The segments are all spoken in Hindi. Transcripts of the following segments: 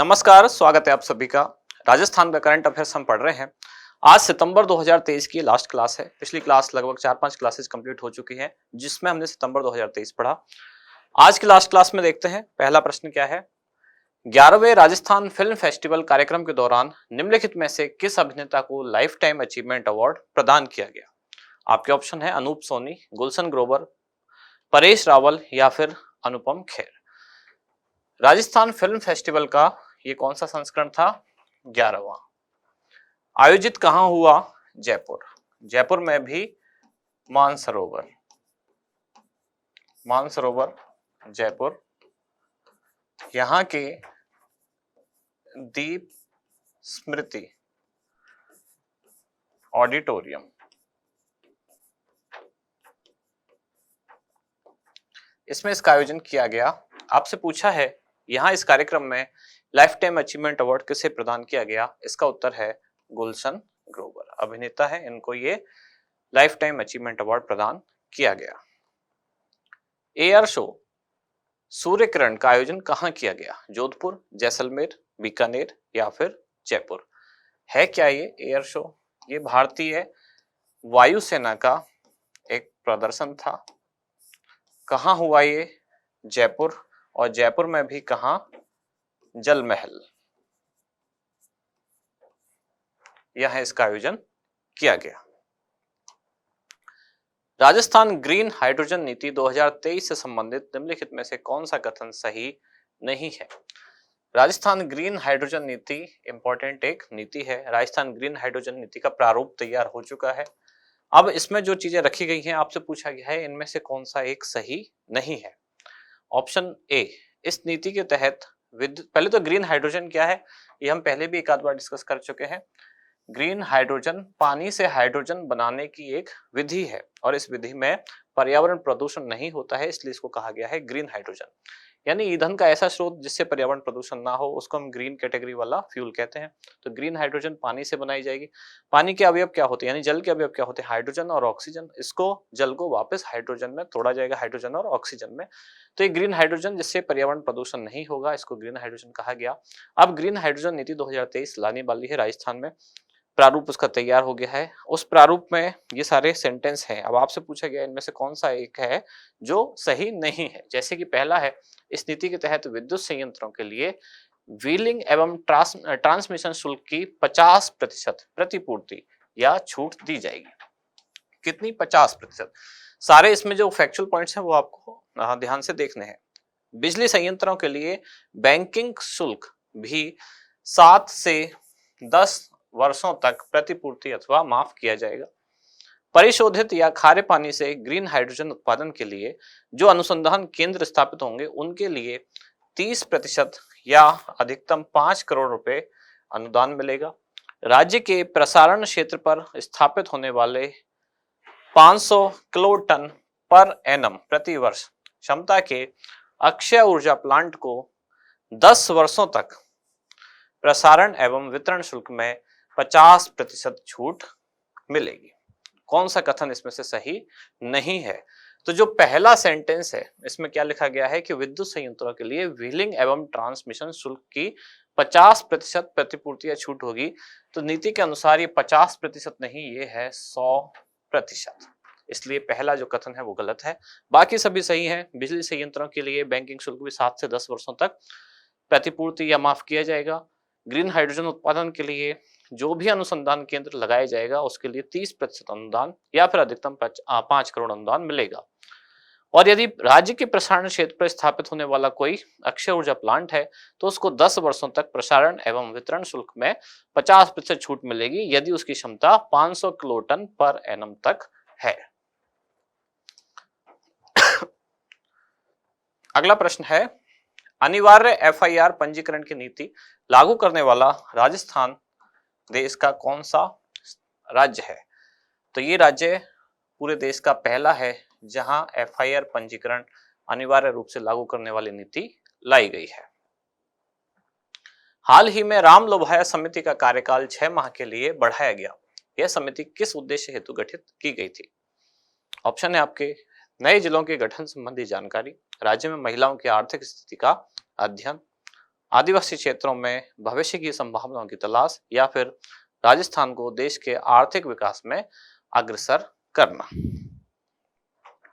नमस्कार, स्वागत है आप सभी का। राजस्थान का करंट अफेयर्स हम पढ़ रहे हैं। आज सितंबर 2023 की लास्ट क्लास है। पिछली क्लास लगभग 4-5 क्लासेस कंप्लीट हो चुकी हैं, जिसमें हमने सितंबर 2023 पढ़ा। आज की लास्ट क्लास में देखते हैं पहला प्रश्न क्या है। 11वें राजस्थान फिल्म फेस्टिवल कार्यक्रम के दौरान निम्नलिखित में से किस अभिनेता को लाइफ टाइम अचीवमेंट अवार्ड प्रदान किया गया? आपके ऑप्शन है अनूप सोनी, गुलशन ग्रोवर, परेश रावल या फिर अनुपम खेर। राजस्थान फिल्म फेस्टिवल का ये कौन सा संस्करण था? 11वां। आयोजित कहां हुआ? जयपुर। जयपुर में भी मानसरोवर, मानसरोवर जयपुर, यहां के दीप स्मृति ऑडिटोरियम, इसमें इसका आयोजन किया गया। आपसे पूछा है यहां इस कार्यक्रम में लाइफ टाइम अचीवमेंट अवार्ड किसे प्रदान किया गया? इसका उत्तर है गुलशन ग्रोवर, अभिनेता है, इनको ये लाइफ टाइम अचीवमेंट अवार्ड प्रदान किया गया। एयर शो सूर्य किरण का आयोजन कहां किया गया? जोधपुर, जैसलमेर, बीकानेर या फिर जयपुर। है क्या ये एयर शो? ये भारतीय वायुसेना का एक प्रदर्शन था। कहां हुआ ये? जयपुर। और जयपुर में भी कहां? जल महल, यह इसका आयोजन किया गया। राजस्थान ग्रीन हाइड्रोजन नीति 2023 से संबंधित निम्नलिखित में से कौन सा कथन सही नहीं है? राजस्थान ग्रीन हाइड्रोजन नीति इंपॉर्टेंट एक नीति है। राजस्थान ग्रीन हाइड्रोजन नीति का प्रारूप तैयार हो चुका है। अब इसमें जो चीजें रखी गई हैं आपसे पूछा गया है इनमें से कौन सा एक सही नहीं है? ऑप्शन ए, इस नीति के तहत पहले तो ग्रीन हाइड्रोजन क्या है ये हम पहले भी एक आध बार डिस्कस कर चुके हैं। ग्रीन हाइड्रोजन पानी से हाइड्रोजन बनाने की एक विधि है और इस विधि में पर्यावरण प्रदूषण नहीं होता है, इसलिए इसको कहा गया है ग्रीन हाइड्रोजन। यानी ईंधन का ऐसा स्रोत जिससे पर्यावरण प्रदूषण ना हो उसको हम ग्रीन कैटेगरी वाला फ्यूल कहते हैं। तो ग्रीन हाइड्रोजन पानी से बनाई जाएगी। पानी के अवयव क्या होते हैं, यानी जल के अवयव क्या होते हैं? हाइड्रोजन और ऑक्सीजन। इसको जल को वापस हाइड्रोजन में तोड़ा जाएगा, हाइड्रोजन और ऑक्सीजन में। तो ये ग्रीन हाइड्रोजन जिससे पर्यावरण प्रदूषण नहीं होगा, इसको ग्रीन हाइड्रोजन कहा गया। अब ग्रीन हाइड्रोजन नीति 2023 लाने वाली है राजस्थान में। प्रारूप उसका तैयार हो गया है। उस प्रारूप में ये सारे सेंटेंस हैं। अब आपसे पूछा गया इनमें से कौन सा एक है जो सही नहीं है? जैसे कि पहला है, इस नीति के तहत विद्युत संयंत्रों के लिए व्हीलिंग एवं ट्रांसमिशन शुल्क की 50% प्रतिपूर्ति या छूट दी जाएगी। कितनी? 50%। सारे इसमें जो फैक्चुअल पॉइंट्स हैं वो आपको ध्यान से देखने हैं। बिजली संयंत्रों के लिए बैंकिंग शुल्क भी 7 से 10 वर्षों तक प्रतिपूर्ति अथवा माफ किया जाएगा। परिशोधित या खारे पानी से ग्रीन हाइड्रोजन उत्पादन के लिए जो अनुसंधान केंद्र स्थापित होंगे उनके लिए 30% या अधिकतम 5 करोड़ रुपए अनुदान मिलेगा। राज्य के प्रसारण क्षेत्र पर स्थापित होने वाले 500 किलो टन पर एनम प्रति वर्ष क्षमता के अक्षय ऊर्जा प्लांट को 10 वर्षों तक प्रसारण एवं वितरण शुल्क में 50% छूट मिलेगी। कौन सा कथन इसमें से सही नहीं है? तो जो पहला सेंटेंस है इसमें क्या लिखा गया है कि विद्युत संयंत्रों के लिए व्हीलिंग एवं ट्रांसमिशन शुल्क की 50% प्रतिपूर्ति या छूट होगी। तो नीति के अनुसार ये 50% नहीं, ये है 100%। इसलिए पहला जो कथन है वो गलत है। बाकी सभी सही है। बिजली संयंत्रों के लिए बैंकिंग शुल्क भी 7 से 10 वर्षों तक प्रतिपूर्ति या माफ किया जाएगा। ग्रीन हाइड्रोजन उत्पादन के लिए जो भी अनुसंधान केंद्र लगाया जाएगा उसके लिए 30% अनुदान या फिर अधिकतम 5 करोड़ अनुदान मिलेगा। और यदि राज्य के प्रसारण क्षेत्र पर स्थापित होने वाला कोई अक्षय ऊर्जा प्लांट है तो उसको 10 वर्षों तक प्रसारण एवं वितरण शुल्क में 50% छूट मिलेगी यदि उसकी क्षमता 500 किलो टन पर एनम तक है। अगला प्रश्न है, अनिवार्य एफआईआर पंजीकरण की नीति लागू करने वाला राजस्थान देश का कौन सा राज्य है? तो ये राज्य पूरे देश का पहला है जहां एफआईआर पंजीकरण अनिवार्य रूप से लागू करने वाली नीति लाई गई है। हाल ही में राम लोभाया समिति का कार्यकाल 6 माह के लिए बढ़ाया गया। यह समिति किस उद्देश्य हेतु गठित की गई थी? ऑप्शन है आपके, नए जिलों के गठन संबंधी जानकारी, राज्य में महिलाओं की आर्थिक स्थिति का अध्ययन, आदिवासी क्षेत्रों में भविष्य की संभावनाओं की तलाश, या फिर राजस्थान को देश के आर्थिक विकास में अग्रसर करना।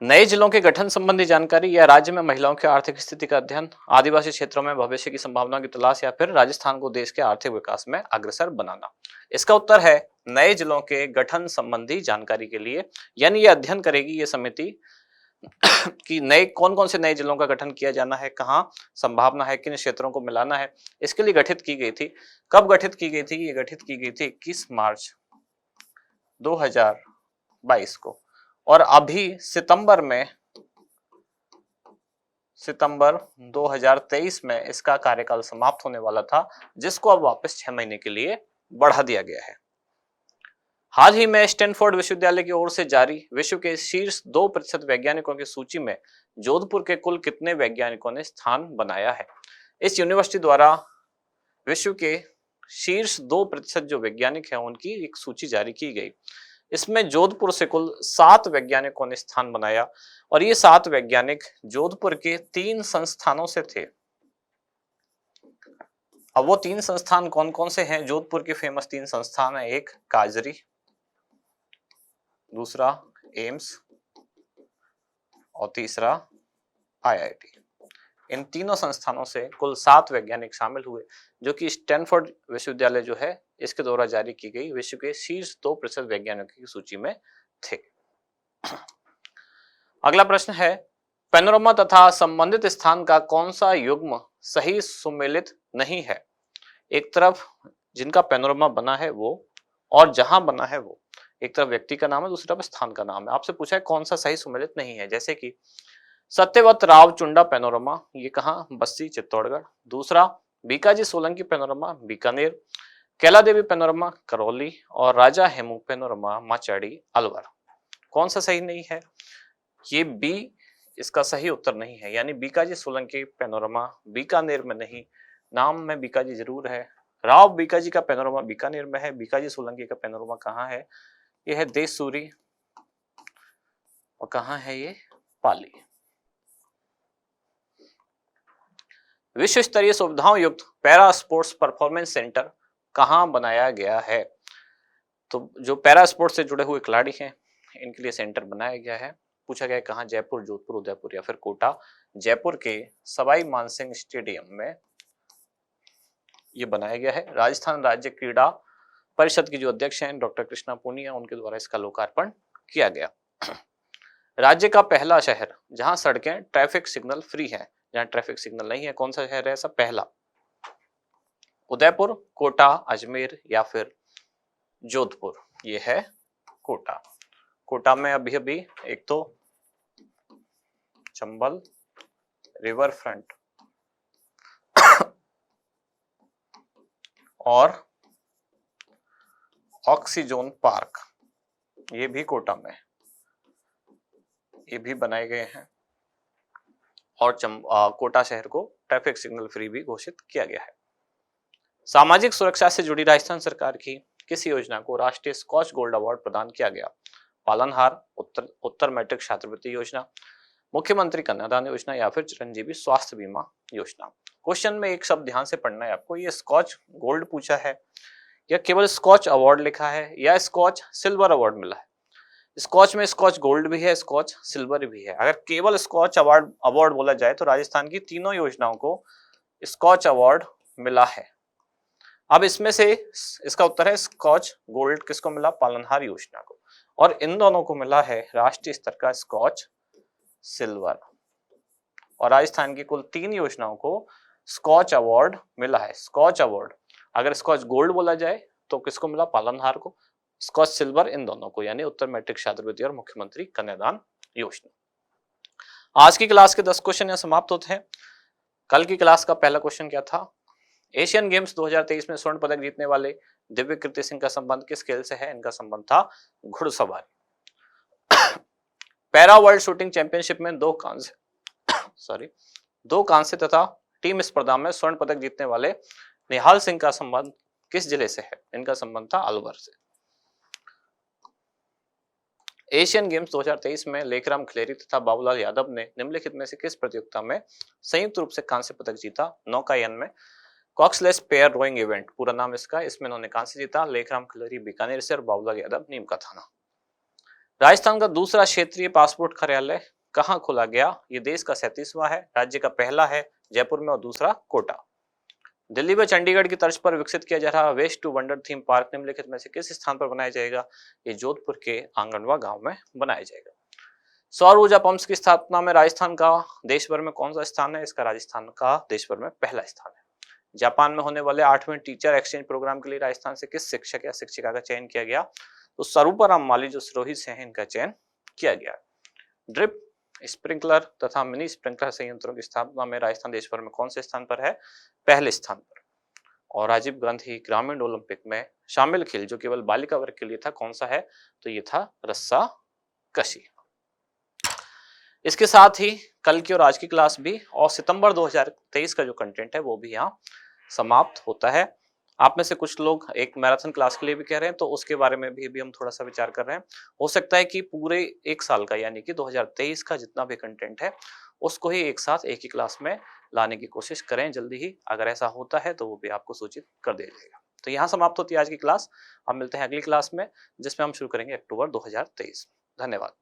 नए जिलों के गठन संबंधी जानकारी या राज्य में महिलाओं की आर्थिक स्थिति का अध्ययन, आदिवासी क्षेत्रों में भविष्य की संभावनाओं की तलाश, या फिर राजस्थान को देश के आर्थिक विकास में अग्रसर बनाना। इसका उत्तर है नए जिलों के गठन संबंधी जानकारी के लिए, यानी ये अध्ययन करेगी ये समिति कि नए कौन कौन से नए जिलों का गठन किया जाना है, कहाँ संभावना है, किन क्षेत्रों को मिलाना है, इसके लिए गठित की गई थी। कब गठित की गई थी? ये गठित की गई थी 21 मार्च 2022 को, और अभी सितंबर 2023 में इसका कार्यकाल समाप्त होने वाला था, जिसको अब वापस 6 महीने के लिए बढ़ा दिया गया है। हाल ही में स्टैनफोर्ड विश्वविद्यालय की ओर से जारी विश्व के शीर्ष 2% वैज्ञानिकों की सूची में जोधपुर के कुल कितने वैज्ञानिकों ने स्थान बनाया है? इस यूनिवर्सिटी द्वारा विश्व के शीर्ष 2% जो वैज्ञानिक हैं उनकी एक सूची जारी की गई। इसमें जोधपुर से कुल 7 वैज्ञानिकों ने स्थान बनाया, और ये 7 वैज्ञानिक जोधपुर के 3 संस्थानों से थे। अब वो 3 संस्थान कौन कौन से हैं? जोधपुर के फेमस 3 संस्थान है, एक काजरी, दूसरा एम्स और तीसरा आईआईटी। इन तीनों संस्थानों से कुल 7 वैज्ञानिक शामिल हुए, जो कि स्टैनफोर्ड विश्वविद्यालय जो है इसके द्वारा जारी की गई विश्व के शीर्ष 2% वैज्ञानिकों की सूची में थे। अगला प्रश्न है, पैनोरामा तथा संबंधित स्थान का कौन सा युग्म सही सुमेलित नहीं है? एक तरफ जिनका पैनोरामा बना है वो, और जहां बना है वो, एक तरफ व्यक्ति का नाम है, दूसरी तरफ स्थान का नाम है। आपसे पूछा है कौन सा सही सुमेलित नहीं है, जैसे कि सत्यवत राव चुंडा पैनोरमा, ये कहाँ? बस्सी चित्तौड़गढ़। दूसरा बीकाजी सोलंकी पैनोरमा बीकानेर, कैला देवी पैनोरमा करौली, और राजा हेमू पैनोरमा माचाड़ी अलवर। कौन सा सही नहीं है? ये बी इसका सही उत्तर नहीं है, यानी बीकाजी सोलंकी पैनोरमा बीकानेर में नहीं, नाम में बीकाजी जरूर है। राव बीकाजी का पैनोरमा बीकानेर में है, बीकाजी सोलंकी का पैनोरमा कहाँ है? ये है देसूरी, और कहाँ है ये? पाली। विश्व स्तरीय सुविधाओं युक्त पैरा स्पोर्ट्स परफॉर्मेंस सेंटर कहाँ बनाया गया है? तो जो पैरा स्पोर्ट्स से जुड़े हुए खिलाड़ी हैं इनके लिए सेंटर बनाया गया है। पूछा गया है कहाँ? जयपुर, जोधपुर, उदयपुर या फिर कोटा। जयपुर के सवाई मानसिंह स्टेडियम में ये बनाया गया है। राजस्थान राज्य क्रीड़ा परिषद की जो अध्यक्ष हैं डॉक्टर कृष्णा पूनिया, उनके द्वारा इसका लोकार्पण किया गया। राज्य का पहला शहर जहां सड़कें ट्रैफिक सिग्नल फ्री है, जहां ट्रैफिक सिग्नल नहीं है, कौन सा शहर है ऐसा? पहला उदयपुर, कोटा, अजमेर या फिर जोधपुर। ये है कोटा। कोटा में अभी अभी एक तो चंबल रिवर फ्रंट और ऑक्सीजोन पार्क, ये भी कोटा में, ये भी बनाए गए हैं, और कोटा शहर को ट्रैफिक सिग्नल फ्री भी घोषित किया गया है। सामाजिक सुरक्षा से जुड़ी राजस्थान सरकार की किस योजना को राष्ट्रीय स्कॉच गोल्ड अवार्ड प्रदान किया गया? पालनहार, उत्तर मैट्रिक छात्रवृत्ति योजना, मुख्यमंत्री कन्यादान योजना या फिर चिरंजीवी स्वास्थ्य बीमा योजना। क्वेश्चन में एक शब्द ध्यान से पढ़ना है आपको, ये स्कॉच गोल्ड पूछा है या केवल स्कॉच अवार्ड लिखा है या स्कॉच सिल्वर अवार्ड मिला है? स्कॉच में स्कॉच गोल्ड भी है, स्कॉच सिल्वर भी है। अगर केवल स्कॉच अवार्ड बोला जाए तो राजस्थान की तीनों योजनाओं को स्कॉच अवार्ड मिला है। अब इसमें से इसका उत्तर है स्कॉच गोल्ड किसको मिला? पालनहार योजना को, और इन दोनों को मिला है राष्ट्रीय स्तर का स्कॉच सिल्वर। और राजस्थान की कुल 3 योजनाओं को स्कॉच अवार्ड मिला है। स्कॉच अवार्ड, अगर स्कॉच गोल्ड बोला जाए तो किसको मिला? पालनहार को। स्कॉच सिल्वर इन दोनों को, यानी उत्तर मैट्रिक छात्रवृत्ति और मुख्यमंत्री कन्यादान योजना। आज की क्लास के 10 क्वेश्चन यहाँ समाप्त होते हैं। कल की क्लास का पहला क्वेश्चन क्या था? एशियन गेम्स 2023 में स्वर्ण पदक जीतने वाले दिव्य कीर्ति सिंह का संबंध किस खेल से है? इनका संबंध था घुड़सवारी। पैरा वर्ल्ड शूटिंग चैंपियनशिप में 2 कांस्य तथा टीम स्पर्धा में स्वर्ण पदक जीतने वाले निहाल सिंह का संबंध किस जिले से है? इनका संबंध था अलवर से। एशियन गेम्स 2023 में लेखराम खिलेरी तथा बाबूलाल यादव ने निम्नलिखित में से किस प्रतियोगिता में संयुक्त रूप से कांस्य पदक जीता? नौकायन में। कॉक्सलेस पेयर रोइंग इवेंट पूरा नाम इसका, इसमें इन्होंने कांस्य जीता। लेखराम खिलरी बीकानेर से और बाबूलाल यादव नीम का थाना। राजस्थान का दूसरा क्षेत्रीय पासपोर्ट कार्यालय कहाँ खोला गया? ये देश का 37वां है। राज्य का पहला है जयपुर में और दूसरा कोटा। दिल्ली व चंडीगढ़ की तर्ज पर विकसित किया जा रहा waste to wonder theme park निम्नलिखित में से किस स्थान पर बनाया जाएगा? ये जोधपुर के आंगनवा गांव में बनाया जाएगा। सौर ऊर्जा पंप्स की स्थापना में राजस्थान का देश भर में कौन सा स्थान है? इसका राजस्थान का देश भर में पहला स्थान है। जापान में होने वाले 8वें टीचर एक्सचेंज प्रोग्राम के लिए राजस्थान से किस शिक्षक या शिक्षिका का चयन किया गया? तो स्वरूपाराम माली जो सिरोही से हैं, इनका चयन किया गया। ड्रिप, स्प्रिंकलर तथा मिनी स्प्रिंकलर संयंत्रों की स्थापना में राजस्थान देश भर में कौन से स्थान पर है? पहले स्थान पर। और राजीव गांधी ग्रामीण ओलंपिक में शामिल खेल जो केवल बालिका वर्ग के लिए था, कौन सा है? तो ये था रस्सा कशी। इसके साथ ही कल की और आज की क्लास भी और सितंबर 2023 का जो कंटेंट है वो भी यहाँ समाप्त होता है। आप में से कुछ लोग एक मैराथन क्लास के लिए भी कह रहे हैं, तो उसके बारे में भी हम थोड़ा सा विचार कर रहे हैं। हो सकता है कि पूरे एक साल का यानी कि 2023 का जितना भी कंटेंट है उसको ही एक साथ एक ही क्लास में लाने की कोशिश करें जल्दी ही। अगर ऐसा होता है तो वो भी आपको सूचित कर दिया जाएगा। तो यहाँ समाप्त होती है आज की क्लास। हम मिलते हैं अगली क्लास में जिसमें हम शुरू करेंगे अक्टूबर 2023। धन्यवाद।